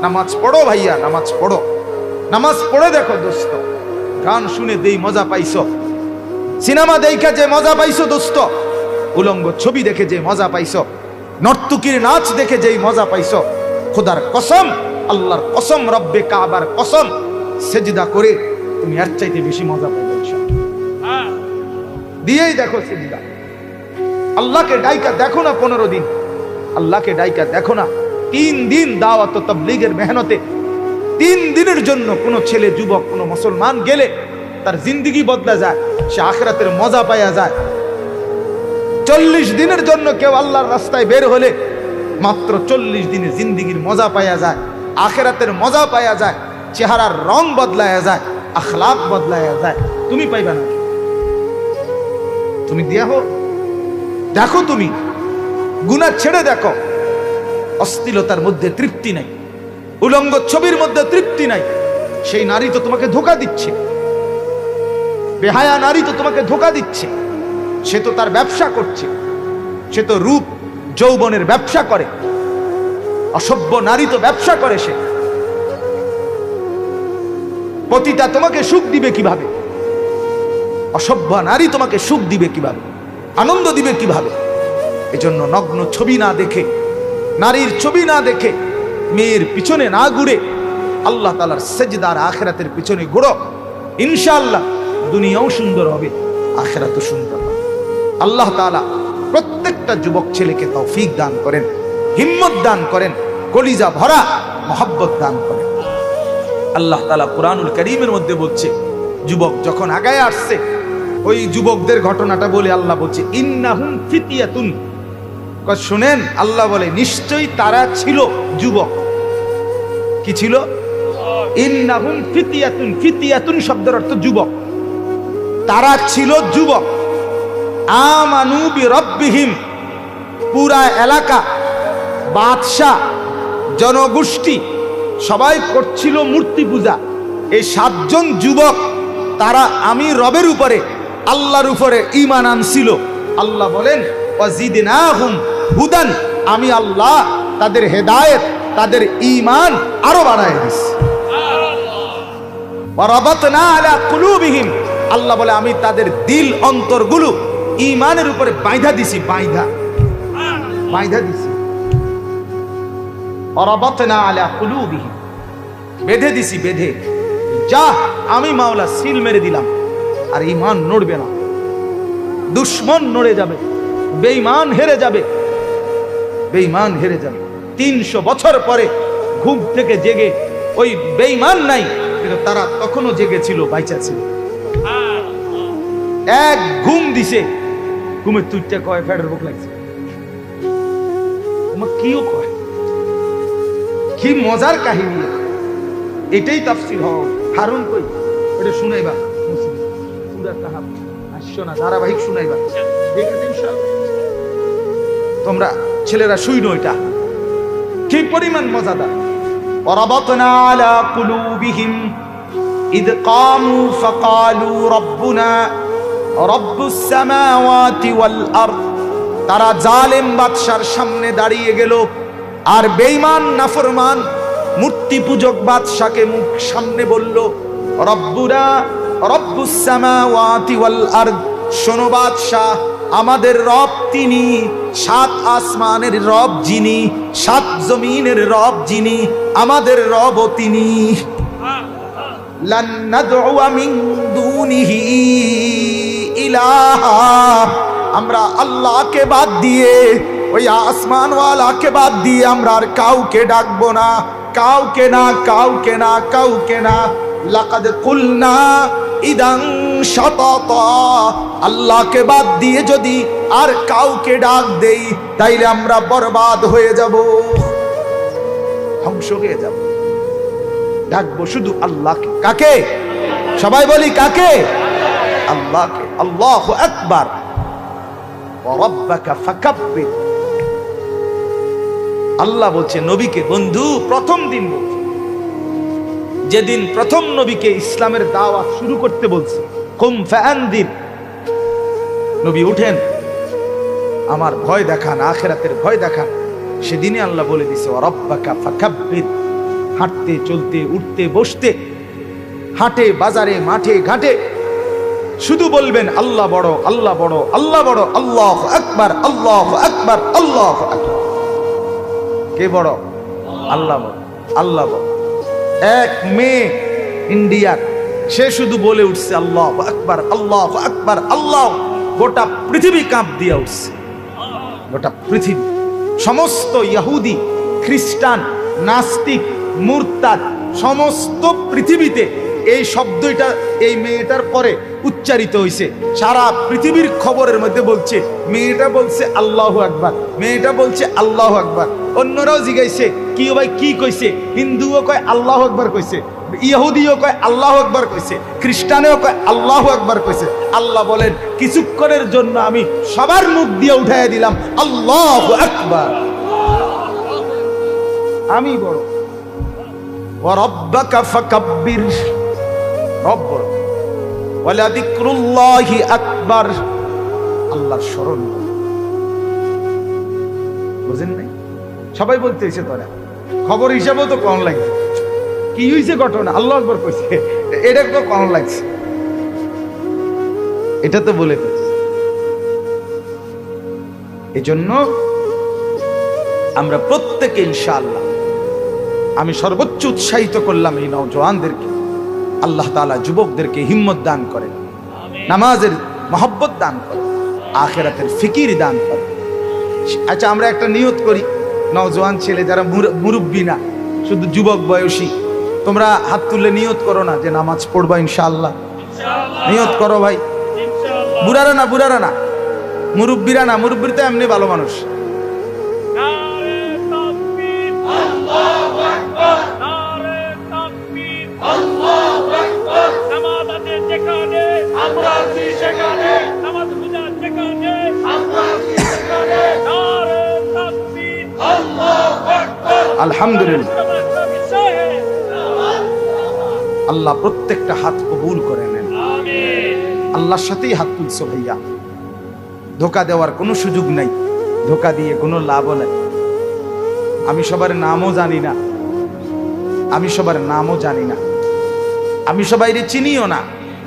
নামাজ পড়ো ভাইয়া, নামাজ পড়ো, নামাজ পড়ে দেখো দোস্ত। গান শুনে দেই মজা পাইছো, সিনেমা দেখা যে মজা পাইছো দোস্ত, উলঙ্গ ছবি দেখে যে মজা পাইছো, নর্তকীর নাচ দেখে যেই মজা পাইছো, খোদার কসম, আল্লাহর কসম, রব্বে কাবার কসম, সেজদা করে তুমি এর চাইতে বেশি মজা পাইবে ইনশাআল্লাহ। দিয়েই দেখো সেজদা। আল্লাহকে ডাইকা দেখো না 15 দিন, আল্লাহকে ডাইকা দেখো না 3 দিন দাওয়াত ও তাবলীগের মেহনতে। 3 দিনের জন্য কোনো ছেলে, যুবক, কোনো মুসলমান গেলে তার জিন্দেগি বদলা যায়, সে আখিরাতের মজা পাওয়া যায়। 40 দিনের জন্য কেউ আল্লাহর রাস্তায় বের হলে মাত্র 40 দিনে জিন্দেগির মজা পাওয়া যায়, আখিরাতের মজা পাওয়া যায়, চেহারার রং বদলায়া যায়, আখলাক বদলায়া যায়। তুমি পাইবা না? তুমি দেখো, দেখো তুমি গুনাহ ছেড়ে দেখো। অশ্লীলতার মধ্যে তৃপ্তি নাই, উলঙ্গ ছবির মধ্যে তৃপ্তি নাই। সেই নারী তো তোমাকে ধোঁকা দিচ্ছে, বেহায়া নারী তো তোমাকে ধোঁকা দিচ্ছে। সে তো তার ব্যবসা করছে, সে তো রূপ যৌবনের ব্যবসা করে। অসভ্য নারী তো ব্যবসা করে। সে পতিতা তোমাকে সুখ দিবে কিভাবে? অসভ্য নারী তোমাকে সুখ দিবে কিভাবে, আনন্দ দিবে কিভাবে? এজন্য নগ্ন ছবি না দেখে, নারীর ছবি না দেখে, মেয়ের পিছনে না ঘুরে আল্লাহ তাআলার সেজদার আখিরাতের পিছনে ঘুরো। ইনশাআল্লাহ দুনিয়াও সুন্দর হবে, আখিরাতও সুন্দর হবে। আল্লাহ তাআলা প্রত্যেকটা যুবক ছেলেকে তৌফিক দান করেন, হিম্মত দান করেন, কলিজা ভরা মহব্বত দান করেন। আল্লাহ তাআলা কুরআনুল কারীমের মধ্যে বলছে, যুবক যখন আগায় আসছে, ওই যুবকদের ঘটনাটা বলে আল্লাহ বলছে, ইন্নাহুম ফিতিয়াতুন। শুনেন, আল্লাহ বলে নিশ্চয়ই তারা ছিল যুবক। কি ছিল? ইন্নাহুম ফিতিয়াতুন। ফিতিয়াতুন শব্দের অর্থ যুবক। তারা ছিল যুবক। আমানু বিরব্বিহিম। পুরা এলাকা, বাদশাহ, জনগোষ্ঠী সবাই করছিল মূর্তি পূজা। এই 7 জন যুবক, তারা আমি রবের উপরে, আল্লাহর উপরে ঈমান আনছিল। আল্লাহ বলেন ওয়াজিদনাহুম হুদান। আমি আল্লাহ তাদের হেদায়েত, তাদের ঈমান আরো বাড়ায় দিছি। ওয়া রাবাতনা আলা কুলুবিহিম। আল্লাহ বলে আমি তাদের দিল অন্তরগুলো ঈমানের উপরে বাইধা দিছি, বাইধা দিছি। ওয়া রাবাতনা আলা কুলুবিহিম, বেঁধে দিছি, বেঁধে। যা আমি মাওলা সিল মেরে দিলাম, আর ঈমান নড়বে না। দুশমন নড়ে যাবে, বেঈমান হেরে যাবে, বেঈমান হেরে যাবে। 300 বছর পরে ঘুম থেকে জেগে ওই বেঈমান নাই, কিন্তু তারা তখনও জেগেছিল, বাইচা ছিল। এক ঘুম দিছে, ঘুমের তুইটা কয় ফেডার বুক লাগছে, তোমার কিও কয়। কি মজার কাহিনী! এটাই তাফসীর হও। হারুন কই এটা শুনাইবা, সূরা কাহাফ আসছো না, ধারাবাহিক শুনাইবা, দেখেছেন সব তোমরা ছেলেরা শুইনো। এটা কি পরিমাণ মজাদার। ওয়ারাবাতনা আলা কুলুবিহিম ইদ কামু ফাকালু রব্বুনা রব্বুস সামাওয়াতি ওয়াল আরদ। তারা জালেম বাদশার সামনে দাঁড়িয়ে গেল, আর বেঈমান নাফরমান মূর্তি পূজক বাদশাকে মুখ সামনে বলল, রব্বুনা রব্বুস সামাওয়াতি ওয়াল আরদ। শোনো বাদশাহ, আমাদের রব তিনি, 7 আসমানের রব যিনি, 7 জমিনের রব যিনি, আমাদের রব তিনি। লান নাদউ মিন দুনিহি ইলাহা। আমরা আল্লাহকে বাদ দিয়ে, ওই আসমানওয়ালাকে বাদ দিয়ে আমরা আর কাউকে ডাকবো না, কাউকে না, কাউকে না, কাউকে না। লাকাদ কুলনা ইদান শাতাতা। আল্লাহকে বাদ দিয়ে যদি আর কাউকে ডাক দেই, তাইলে আমরা বরবাদ হয়ে যাব, ধ্বংস হয়ে যাব। ডাকবো শুধু আল্লাহকে। কাকে? সবাই বলি কাকে? আল্লাহকে। আল্লাহু আকবার। ওয়া রাব্বাকা ফাকাব্বির। আল্লাহ বলছে নবীকে, বন্ধু প্রথম দিন বলছে, যেদিন প্রথম নবীকে ইসলামের দাওয়াত শুরু করতে বলছে, কুম ফাআনদির, নবী উঠেন, আমার ভয় দেখান, আখিরাতের ভয় দেখান। সেদিনই আল্লাহ বলে দিছে ওয়া রাব্বাকা ফাকাব্বির, হাঁটতে চলতে উঠতে বসতে, হাটে বাজারে মাঠে ঘাটে শুধু বলবেন আল্লাহ বড়, আল্লাহ বড়, আল্লাহ বড়, আল্লাহু আকবার, আল্লাহু আকবার, আল্লাহু আকবার। কে বড়? আল্লাহ বড়, আল্লাহ বড়। এক মেয়ে ইন্ডিয়ার, সে শুধু বলে উঠছে আল্লাহু আকবার, আল্লাহু আকবার, আল্লাহ। গোটা পৃথিবী কাঁপ দিয়ে উঠছে, গোটা পৃথিবী। সমস্ত ইহুদি, খ্রিস্টান, নাস্তিক, মুরতাদ সমস্ত পৃথিবীতে এই শব্দটা এই মেয়েটার পরে উচ্চারিত হয়েছে। সারা পৃথিবীর খবরের মধ্যে বলছে মেয়েটা বলছে আল্লাহু আকবার, মেয়েটা বলছে আল্লাহু আকবার। অন্যরাও জিজ্ঞাসে কি ভাই কি কইছে? হিন্দুও কয় আল্লাহু আকবার কইছে, ইহুদিও কয় আল্লাহু আকবার কইছে, খ্রিস্টানেও কয় আল্লাহু আকবার কইছে। আল্লাহ বলেন কিছুক্ষণের জন্য আমি সবার মুখ দিয়ে উঠাইয়া দিলাম আল্লাহু আকবার, আমি বড়। ওয়া রাব্বাকা ফাকাব্বির, রব বড়। ওয়ালা যিকরুল্লাহি আকবার, আল্লাহর স্মরণ। বুঝেন নাই? সবাই বলতেছে তোরা খবর হিসাবেও তো কম লাগছে। কি হইছে ঘটনা? আল্লাহু আকবার কইছে, এটা তো কম লাগছে, এটা তো বলে ফেলছে। এজন্য আমরা প্রত্যেকে ইনশাআল্লাহ, আমি সর্বোচ্চ উৎসাহিত করলাম এই নওজওয়ানদেরকে, আল্লাহ তাআলা যুবকদেরকে হিম্মত দান করেন, নামাজের মহব্বত দান করেন, আখিরাতের ফিকির দান করেন। আচ্ছা আমরা একটা নিয়ত করি, নওজওয়ান ছেলে যারা মুরব্বী না, শুধু যুবক বয়সী, তোমরা হাত তুলে নিয়ত করো না যে নামাজ পড়বা ইনশাআল্লাহ। নিয়ত করো ভাই, বুড়ারা না, বুড়ারা না, মুরব্বীরা না, মুরব্বীরা তো এমনি ভালো মানুষ। আলহামদুলিল্লাহ, আল্লাহ প্রত্যেকটা হাত কবুল করে নেন। আল্লাহর সাথেই হাত তুলছো ভাইয়া, ধোকা দেওয়ার কোনো সুযোগ নাই, ধোকা দিয়ে কোনো লাভও নাই। আমি সবার নামও জানি না, আমি সবার নামও জানি না, আমি সবাইরে চিনিও না।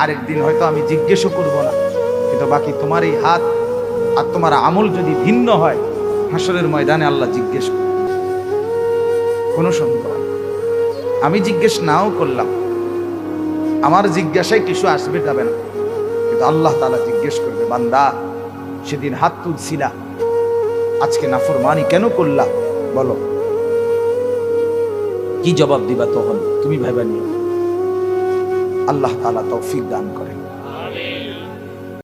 আরেকদিন হয়তো আমি জিজ্ঞেসও করব না, কিন্তু বাকি তোমার এই হাত আর তোমার আমল যদি ভিন্ন হয়, হাসরের ময়দানে আল্লাহ জিজ্ঞেস করবে, কোনো সন্দেহ নেই। আমি জিজ্ঞেস নাও করলাম, আমার জিজ্ঞাসায় কিছু আসবে যাবে না, কিন্তু আল্লাহ তাআলা জিজ্ঞেস করবে, বান্দা সেদিন হাত তুলছিলা, আজকে নাফরমানি কেন করলা? বলো কি জবাব দিবা? তখন তুমি ভাইবা নিও। আল্লাহ তাআলা তৌফিক দান করেন।